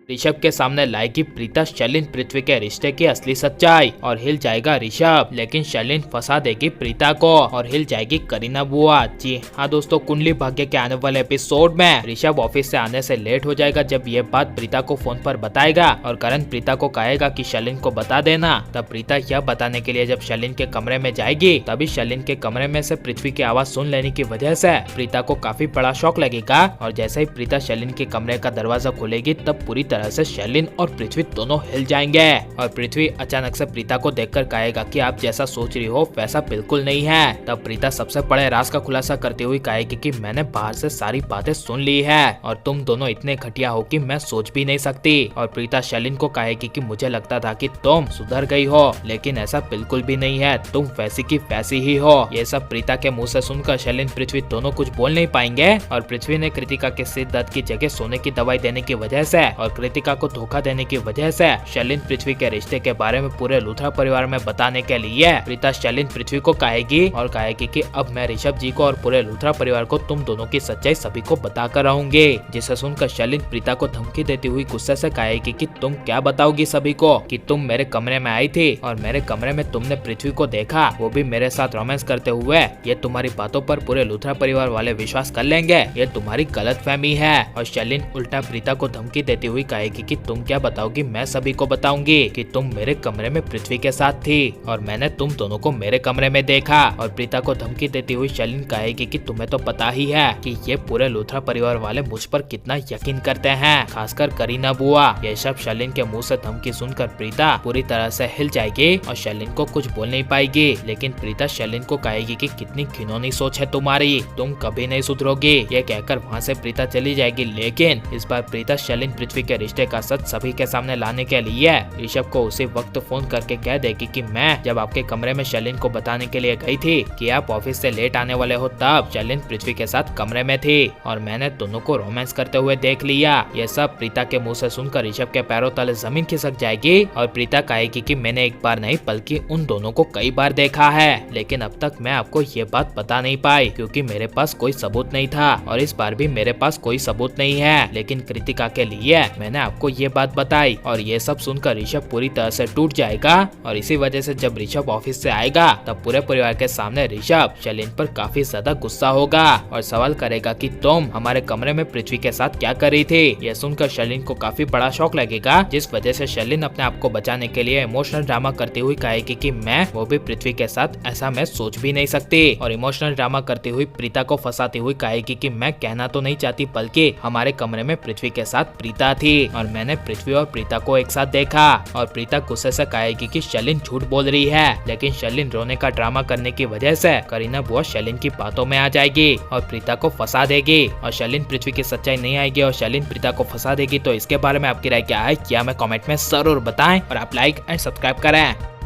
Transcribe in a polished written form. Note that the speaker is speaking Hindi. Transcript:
ऋषभ के सामने लाएगी प्रीता शैलिन पृथ्वी के रिश्ते की असली सच्चाई और हिल जाएगा ऋषभ, लेकिन शैलिन फंसा देगी प्रीता को और हिल जाएगी करीना बुआ। जी हाँ दोस्तों, कुंडली भाग्य के आने वाले एपिसोड में ऋषभ ऑफिस से आने से लेट हो जाएगा जब ये बात प्रीता को फोन पर बताएगा और करण प्रीता को कहेगा कि शैलिन को बता देना। तब प्रीता यह बताने के लिए जब शैलिन के कमरे में जाएगी तभी शैलिन के कमरे में से पृथ्वी की आवाज सुन लेने की वजह से प्रीता को काफी बड़ा शौक लगेगा और जैसे ही प्रीता शैलिन के कमरे का दरवाजा खोलेगी तब पूरी तरह से शैलिन और पृथ्वी दोनों हिल जाएंगे और पृथ्वी अचानक से प्रीता को देखकर कहेगा कि आप जैसा सोच रही हो वैसा बिल्कुल नहीं है। तब प्रीता सबसे बड़े राज का खुलासा करते हुए कहेगी कि मैंने बाहर से सारी बातें सुन ली है और तुम दोनों इतने घटिया हो कि मैं सोच भी नहीं सकती। और प्रीता शैलिन को कहेगी कि मुझे लगता था कि तुम सुधर गई हो, लेकिन ऐसा बिल्कुल भी नहीं है, तुम वैसी की वैसी ही हो। ये सब प्रीता के मुंह से सुनकर शैलिन पृथ्वी दोनों कुछ बोल नहीं पाएंगे और पृथ्वी ने कृतिका के सिर दर्द की जगह सोने की दवाई देने की वजह से और कृतिका को धोखा देने की वजह से शैलिन पृथ्वी के रिश्ते के बारे में पूरे लूथरा परिवार में बताने के लिए प्रीता शैलिन पृथ्वी को कहेगी और कहेगी कि अब मैं ऋषभ जी को और पूरे लूथरा परिवार को तुम दोनों की सच्चाई सभी को बताकर रहूंगी। जिसे सुनकर शैलिन प्रीता को धमकी देती हुई गुस्से से कहेगी कि तुम क्या बताओगी सभी को कि तुम मेरे कमरे में आई थी और मेरे कमरे में तुमने पृथ्वी को देखा, वो भी मेरे साथ रोमांस करते हुए। ये तुम्हारी बातों पर पूरे लूथरा परिवार वाले विश्वास कर लेंगे, ये तुम्हारी गलतफहमी है। और शैलिन उल्टा प्रीता को धमकी देती हुई कहेगी कि तुम क्या बताओगी, मैं सभी को बताऊंगी कि तुम मेरे कमरे में पृथ्वी के साथ थी और मैंने तुम दोनों को मेरे कमरे में देखा। और प्रीता को धमकी देती हुई शैलिन कहेगी कि तुम्हें तो पता ही है कि ये पूरे लूथरा परिवार वाले मुझ पर कितना यकीन करते हैं, खासकर करीना बुआ। ये सब शैलिन के मुंह से धमकी सुनकर प्रीता पूरी तरह से हिल जाएगी और शैलिन को कुछ बोल नहीं पाएगी। लेकिन प्रीता शैलिन को कहेगी कि कितनी घिनौनी सोच है तुम्हारी, तुम कभी नहीं सुधरोगी। ये कहकर वहाँ से प्रीता चली जाएगी। लेकिन इस बार प्रीता शैलिन पृथ्वी के रिश्ते का सच सभी के सामने लाने के लिए ऋषभ को उसी वक्त फोन करके कह देगी कि मैं जब आपके कमरे में शैलिन को बताने के लिए गई थी कि आप ऑफिस से लेट आने वाले हो तब शैलिन पृथ्वी के साथ कमरे में थी और मैंने दोनों को रोमांस करते हुए देख लिया। यह सब प्रीता के मुंह से सुनकर ऋषभ के पैरों तले जमीन खिसक जाएगी और प्रीता कहेगी कि मैंने एक बार नहीं बल्कि उन दोनों को कई बार देखा है, लेकिन अब तक मैं आपको ये बात बता नहीं पाई क्योंकि मेरे पास कोई सबूत नहीं था और इस बार भी मेरे पास कोई सबूत नहीं है, लेकिन कृतिका के लिए मैंने आपको ये बात बताई। और ये सब सुनकर ऋषभ पूरी तरह से टूट जाएगा और इसी वजह से जब ऋषभ ऑफिस से आएगा तब पूरे परिवार के सामने ऋषभ शैलिन पर काफी ज्यादा गुस्सा होगा और सवाल करेगा कि तुम हमारे कमरे में पृथ्वी के साथ क्या कर रही थी। यह सुनकर शैलिन को काफी बड़ा शौक लगेगा, जिस वजह से शैलिन अपने आप को बचाने के लिए इमोशनल ड्रामा करती हुई कहेगी कि मैं वो भी पृथ्वी के साथ, ऐसा मैं सोच भी नहीं सकती। और इमोशनल ड्रामा करती हुई प्रीता को फंसाती हुई कहेगी कि मैं कहना तो नहीं चाहती बल्कि हमारे कमरे में पृथ्वी के साथ प्रीता थी और मैंने पृथ्वी और प्रीता को एक साथ देखा। और प्रीता गुस्से से कहेगी कि शैलिन झूठ बोल रही है, लेकिन शैलिन रोने का ड्रामा करने की वजह से करीना बुआ शैलिन की बातों में आ जाएगी और प्रीता को फंसा देगी और शैलिन पृथ्वी की सच्चाई नहीं आएगी और शैलिन प्रीता को फंसा देगी। तो इसके बारे में आपकी राय क्या है, क्या हमें कमेंट में जरूर बताएं और आप लाइक एंड सब्सक्राइब करें।